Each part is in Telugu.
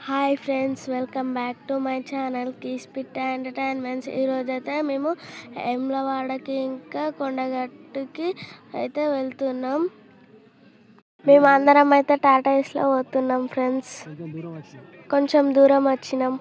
Hi friends, welcome back to my channel కీస్పిట్ ఎంటర్టైన్మెంట్స్. ఈరోజైతే మేము వేములవాడకి ఇంకా కొండగట్టుకి అయితే వెళ్తున్నాం. మేము అందరం అయితే టాటాయిస్లో పోతున్నాం ఫ్రెండ్స్. కొంచెం దూరం వచ్చినాం.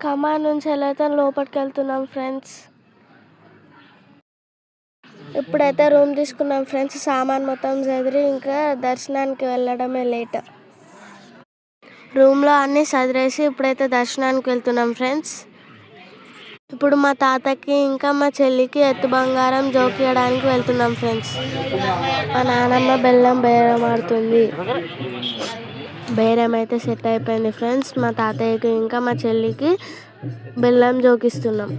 కమాన్ నుంచి అయితే లోపలికి వెళ్తున్నాం ఫ్రెండ్స్. ఇప్పుడైతే రూమ్ తీసుకున్నాం ఫ్రెండ్స్. సామాన్ మొత్తం చదిరి ఇంకా దర్శనానికి వెళ్ళడమే లేట్. రూమ్లో అన్నీ చదిరేసి ఇప్పుడైతే దర్శనానికి వెళ్తున్నాం ఫ్రెండ్స్. ఇప్పుడు మా తాతకి ఇంకా మా చెల్లికి ఎత్తు బంగారం జోకియడానికి వెళ్తున్నాం ఫ్రెండ్స్. మా నానమ్మ బెల్లం బేరం ఆడుతుంది. బేరం అయితే సెట్ అయిపోయింది ఫ్రెండ్స్. మా తాతయ్యకి ఇంకా మా చెల్లికి బెల్లం జోకిస్తున్నాం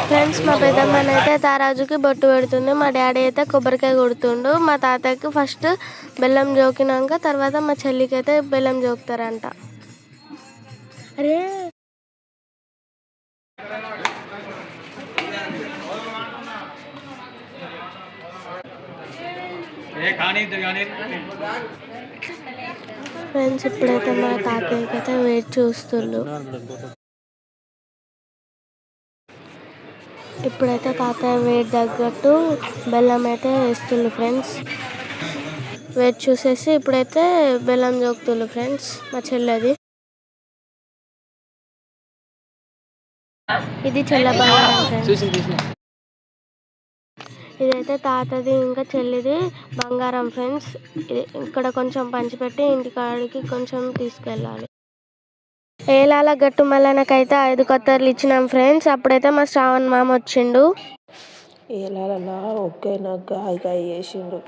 ఫ్రెండ్స్. మా పెద్దమ్మని అయితే తారాజుకి బొట్టు పెడుతుంది. మా డాడీ అయితే కొబ్బరికాయ కొడుతుండు. మా తాతయ్యకి ఫస్ట్ బెల్లం జోకినాక తర్వాత మా చెల్లికి అయితే బెల్లం జోకుతారంట. అరే ఫ్రెండ్స్, ఇప్పుడైతే మా తాతయ్యకి అయితే వెయిట్ చూస్తుండ్రు. ఇప్పుడైతే తాతయ్య వెయిట్ తగ్గట్టు బెల్లం అయితే వేస్తుండ్రు ఫ్రెండ్స్. వెయిట్ చూసేసి ఇప్పుడైతే బెల్లం జోకుతుండ్రు ఫ్రెండ్స్. మా చెల్లెది ఇది చెల్ల బంగారం ఫ్రెండ్స్. ఇదైతే తాతది ఇంకా చెల్లిది బంగారం ఫ్రెండ్స్. ఇక్కడ కొంచెం పంచిపెట్టి ఇంటికాడికి కొంచెం తీసుకెళ్ళాలి. ఏలాల గట్టు మల్లనకైతే 5 కొత్తర్లు ఇచ్చినాం ఫ్రెండ్స్. అప్పుడైతే మా శ్రావణ్ మామ వచ్చిండు. ఏలాలలా ఓకే నాకు గాయ గాయ చేసిండు.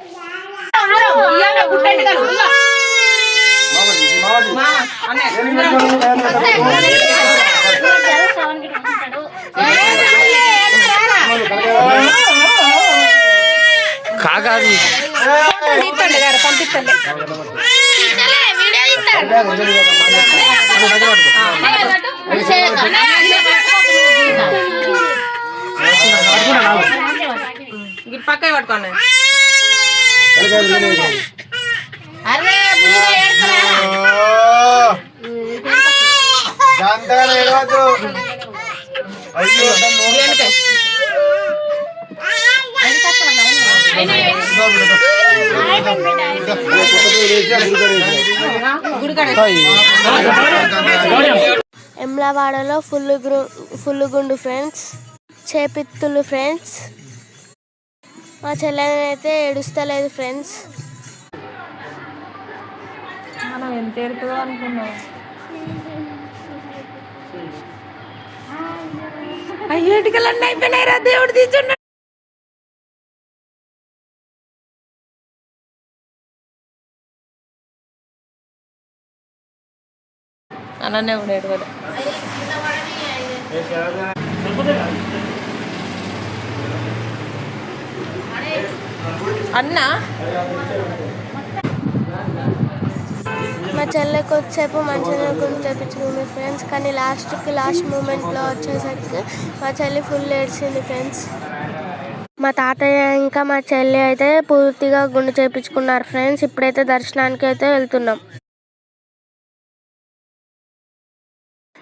పక్క పట్టుకోండి. వేములవాడలో ఫుల్ గుండు ఫ్రెండ్స్. చేపిత్తులు ఫ్రెండ్స్. మా చెల్లెని అయితే ఏడుస్తలేదు ఫ్రెండ్స్. మనం ఎంత ఎడుతుందో అనుకున్నాం. అయ్యేటికలన్నీ అయిపోయినాయి రా, దేవుడు తీర్చున్నాడు. అలానే ఉండేది కూడా అన్నా. మా చెల్లెకి వచ్చేపు మంచిగా గుండు తెప్పించుకుంది ఫ్రెండ్స్. కానీ లాస్ట్ మూమెంట్లో వచ్చేసరికి మా చెల్లి ఫుల్ ఏడ్చింది ఫ్రెండ్స్. మా తాతయ్య ఇంకా మా చెల్లి అయితే పూర్తిగా గుండు చేయించుకున్నారు ఫ్రెండ్స్. ఇప్పుడైతే దర్శనానికి అయితే వెళ్తున్నాం.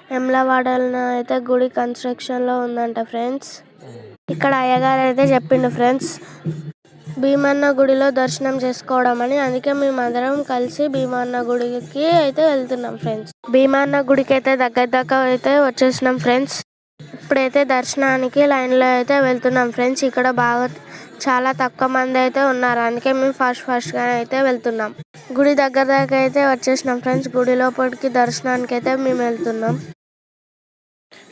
వేములవాడలో అయితే గుడి కన్స్ట్రక్షన్లో ఉందంట ఫ్రెండ్స్. ఇక్కడ అయ్యగారు అయితే చెప్పిండు ఫ్రెండ్స్ భీమన్న గుడిలో దర్శనం చేసుకోవడం అని. అందుకే మేమందరం కలిసి భీమన్న గుడికి అయితే వెళ్తున్నాం ఫ్రెండ్స్. భీమన్న గుడికి అయితే దగ్గర అయితే వచ్చేసినాం ఫ్రెండ్స్. ఇప్పుడైతే దర్శనానికి లైన్లో అయితే వెళ్తున్నాం ఫ్రెండ్స్. ఇక్కడ చాలా తక్కువ మంది అయితే ఉన్నారు. అందుకే మేము ఫాస్ట్గా అయితే వెళ్తున్నాం. గుడి దగ్గర దాకా అయితే వచ్చేసినాం ఫ్రెండ్స్. గుడి లోపలికి దర్శనానికి అయితే మేము వెళ్తున్నాం.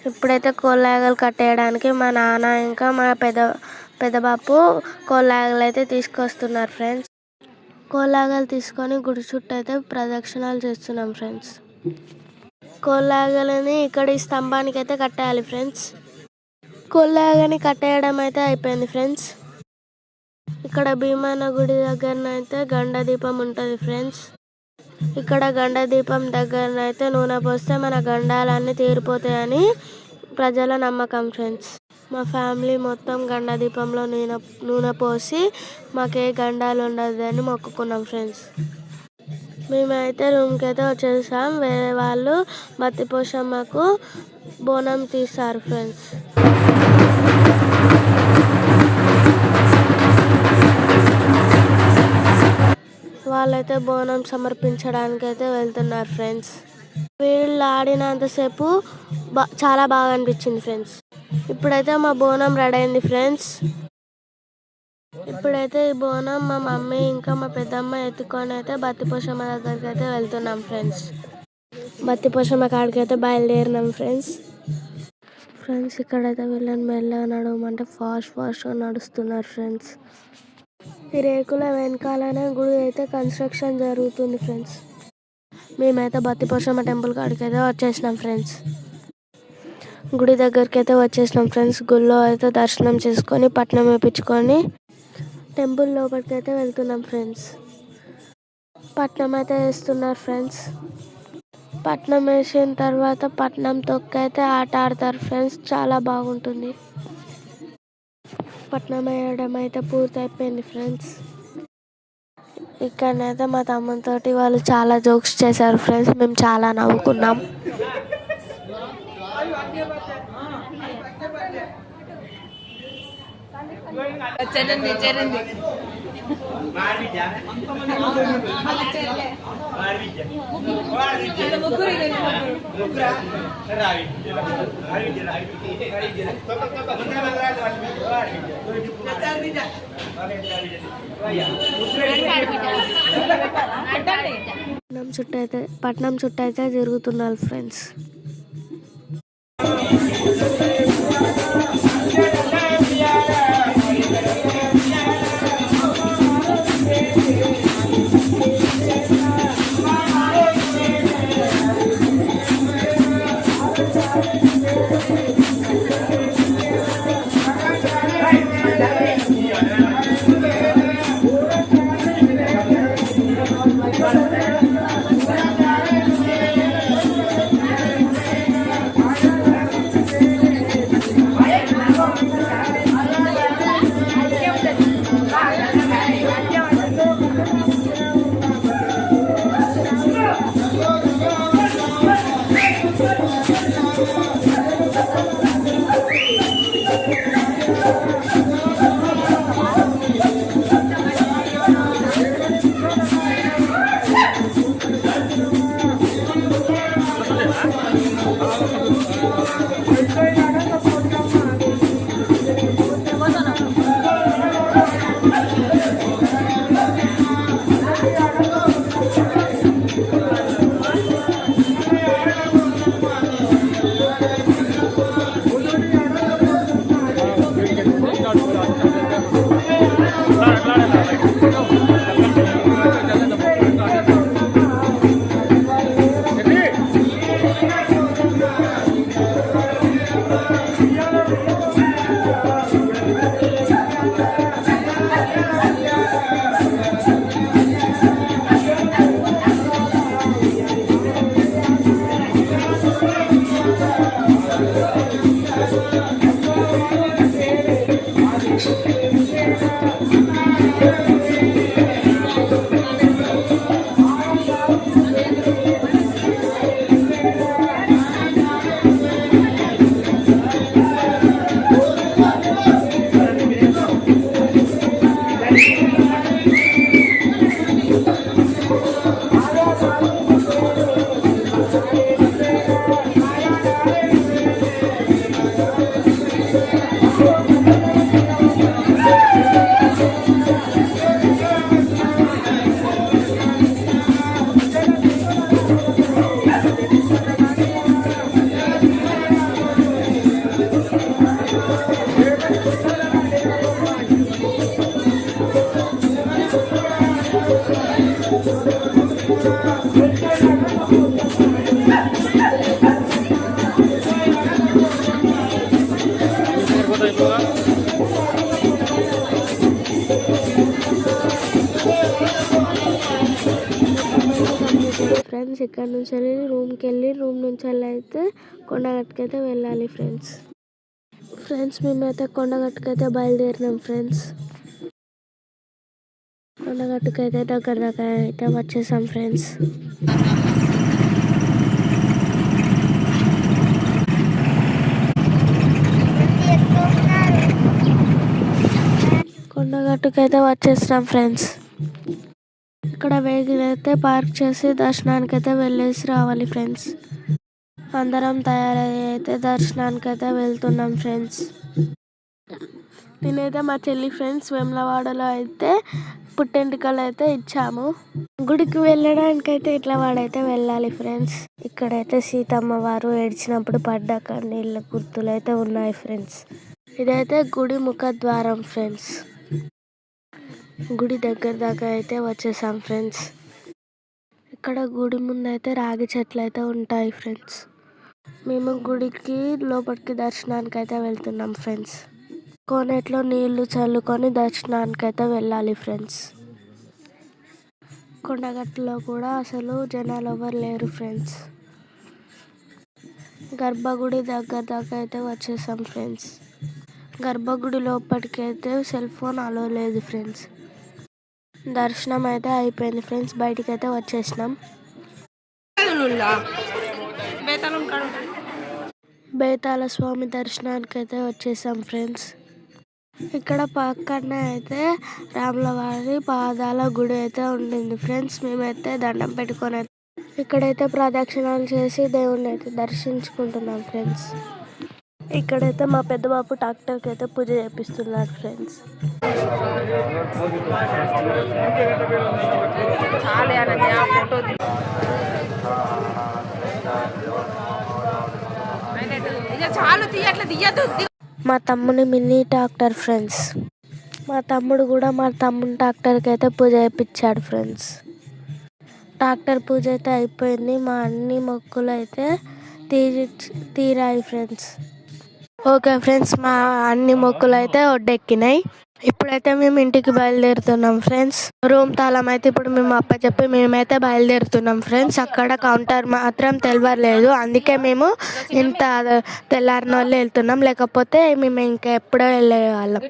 ఇప్పుడైతే కోళ్ళాగలు కట్టేయడానికి మా నాన్న ఇంకా మా పెద్దబాపు కోళ్ళాగలు అయితే తీసుకొస్తున్నారు ఫ్రెండ్స్. కోళ్ళాగలు తీసుకొని గుడి చుట్టూ అయితే ప్రదక్షిణాలు చేస్తున్నాం ఫ్రెండ్స్. కోలాగలని ఇక్కడ ఈ స్తంభానికి అయితే కట్టేయాలి ఫ్రెండ్స్. కోలాగని కట్టేయడం అయితే అయిపోయింది ఫ్రెండ్స్. ఇక్కడ భీమన్న గుడి దగ్గరనైతే గండ దీపం ఉంటుంది ఫ్రెండ్స్. ఇక్కడ గండ దీపం దగ్గరనైతే నూనె పోస్తే మన గండాలన్నీ తీరిపోతాయని ప్రజల నమ్మకం ఫ్రెండ్స్. మా ఫ్యామిలీ మొత్తం గండ దీపంలో నూనె పోసి మాకే గండాలు ఉండదని మొక్కుకున్నాం ఫ్రెండ్స్. మేమైతే రూమ్కి అయితే వచ్చేసాం. వేరే వాళ్ళు బత్తిపోషమ్మకు బోనం తీస్తారు ఫ్రెండ్స్. వాళ్ళైతే బోనం సమర్పించడానికి అయితే వెళ్తున్నారు ఫ్రెండ్స్. వీళ్ళు ఆడినంతసేపు చాలా బాగా అనిపించింది ఫ్రెండ్స్. ఇప్పుడైతే మా బోనం రెడీ అయింది ఫ్రెండ్స్. ఇప్పుడైతే ఈ బోనం మా మమ్మీ ఇంకా మా పెద్దమ్మ ఎత్తుకొని అయితే బత్తిపోషమ్మ దగ్గరికి అయితే వెళ్తున్నాం ఫ్రెండ్స్. బత్తిపోషమ్మ కాడికి అయితే బయలుదేరినాం ఫ్రెండ్స్. ఇక్కడైతే వీళ్ళని మెల్లగా నడవమంటే ఫాస్ట్గా నడుస్తున్నారు ఫ్రెండ్స్. ఈ రేకుల వెనకాలనే గుడి అయితే కన్స్ట్రక్షన్ జరుగుతుంది ఫ్రెండ్స్. మేమైతే బత్తిపోషమ్మ టెంపుల్ కాడికి అయితే వచ్చేసినాం ఫ్రెండ్స్. గుడి దగ్గరికి అయితే వచ్చేసినాం ఫ్రెండ్స్. గుడిలో అయితే దర్శనం చేసుకొని పట్నం వేయించుకొని టెంపుల్ లోపలికి అయితే వెళ్తున్నాం ఫ్రెండ్స్. పట్నం అయితే వేస్తున్నారు ఫ్రెండ్స్. పట్నం వేసిన తర్వాత పట్నం తొక్కైతే ఆట ఆడతారు ఫ్రెండ్స్. చాలా బాగుంటుంది. పట్నం వేయడం అయితే పూర్తి అయిపోయింది ఫ్రెండ్స్. ఇక్కడనైతే మా తమ్మునితోటి వాళ్ళు చాలా జోక్స్ చేశారు ఫ్రెండ్స్. మేము చాలా నవ్వుకున్నాం. పట్నం చుట్టూ అయితే తిరుగుతున్నారు ఫ్రెండ్స్. Thank you. ఫ్రెండ్స్ ఇక్కడ నుంచి వెళ్ళి రూమ్కి వెళ్ళి రూమ్ నుంచి వెళ్ళి అయితే కొండగట్టుకైతే వెళ్ళాలి ఫ్రెండ్స్. మేమైతే కొండగట్టుకైతే బయలుదేరినాం ఫ్రెండ్స్. కొండగట్టుకైతే దగ్గర అయితే వచ్చేసాం ఫ్రెండ్స్. కొండగట్టుకైతే వచ్చేసాం ఫ్రెండ్స్. ఇక్కడ వెహికల్ అయితే పార్క్ చేసి దర్శనానికి అయితే వెళ్ళేసి రావాలి ఫ్రెండ్స్. అందరం తయారయ్యి అయితే దర్శనానికి అయితే వెళ్తున్నాం ఫ్రెండ్స్. నేనైతే మా చెల్లి ఫ్రెండ్స్ వేములవాడలో అయితే పుట్టెంటుకలు అయితే ఇచ్చాము. గుడికి వెళ్ళడానికి అయితే ఇట్లా వాడైతే వెళ్ళాలి ఫ్రెండ్స్. ఇక్కడైతే సీతమ్మ వారు ఏడ్చినప్పుడు పడ్డ నీళ్ళ గుర్తులు అయితే ఉన్నాయి ఫ్రెండ్స్. ఇదైతే గుడి ముఖద్వారం ఫ్రెండ్స్. గుడి దగ్గర దాకా అయితే వచ్చేసాం ఫ్రెండ్స్. ఇక్కడ గుడి ముందు అయితే రాగి చెట్లు అయితే ఉంటాయి ఫ్రెండ్స్. మేము గుడికి లోపలికి దర్శనానికి అయితే వెళ్తున్నాం ఫ్రెండ్స్. కోనేట్లో నీళ్లు చల్లుకొని దర్శనానికి అయితే వెళ్ళాలి ఫ్రెండ్స్. కొండగట్టులో కూడా అసలు జనాలు ఎవరు లేరు ఫ్రెండ్స్. గర్భగుడి దగ్గర దాకా అయితే వచ్చేసాం ఫ్రెండ్స్. గర్భగుడి లోపలికి అయితే సెల్ ఫోన్ అలో లేదు ఫ్రెండ్స్. దర్శనం అయితే అయిపోయింది ఫ్రెండ్స్. బయటికి అయితే వచ్చేసినాం. బేతాళ స్వామి దర్శనానికి అయితే వచ్చేసాం ఫ్రెండ్స్. ఇక్కడ పక్కన అయితే రాములవారి పాదాల గుడి అయితే ఉండింది ఫ్రెండ్స్. మేమైతే దండం పెట్టుకొని ఇక్కడైతే ప్రదక్షిణాలు చేసి దేవుణ్ణి అయితే దర్శించుకుంటున్నాం ఫ్రెండ్స్. ఇక్కడైతే మా పెద్ద బాబు ట్రాక్టర్కి అయితే పూజ చేపిస్తున్నారు ఫ్రెండ్స్. మా తమ్ముని మినీ ట్రాక్టర్ ఫ్రెండ్స్. మా తమ్ముడు కూడా మా తమ్ముని ట్రాక్టర్కి అయితే పూజ చేయించాడు ఫ్రెండ్స్. ట్రాక్టర్ పూజ అయితే అయిపోయింది. మా అన్ని మొక్కులు అయితే తీరాయి ఫ్రెండ్స్. ఓకే ఫ్రెండ్స్, మా అన్ని మొక్కులు అయితే ఒడ్డెక్కినాయి. ఇప్పుడైతే మేము ఇంటికి బయలుదేరుతున్నాం ఫ్రెండ్స్. రూమ్ తాళం అయితే ఇప్పుడు మేము అప్పచెప్పి మేమైతే బయలుదేరుతున్నాం ఫ్రెండ్స్. అక్కడ కౌంటర్ మాత్రం తెలవలేదు, అందుకే మేము ఇంత తెల్లారిన వాళ్ళు వెళ్తున్నాం, లేకపోతే మేము ఇంకా ఎప్పుడో వెళ్ళేవాళ్ళం.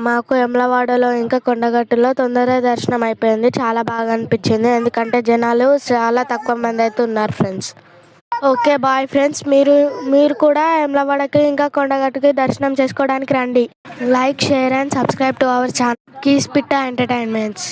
మాకు వేములవాడలో ఇంకా కొండగట్టులో తొందరగా దర్శనం అయిపోయింది. చాలా బాగా అనిపించింది, ఎందుకంటే జనాలు చాలా తక్కువ మంది అయితే ఉన్నారు ఫ్రెండ్స్. Okay bye friends. మీరు కూడా వేములవాడకి ఇంకా కొండగట్టుకి దర్శనం చేసుకోవడానికి రండి. Like, share and subscribe to our channel కీస్పిట్టా ఎంటర్టైన్మెంట్స్.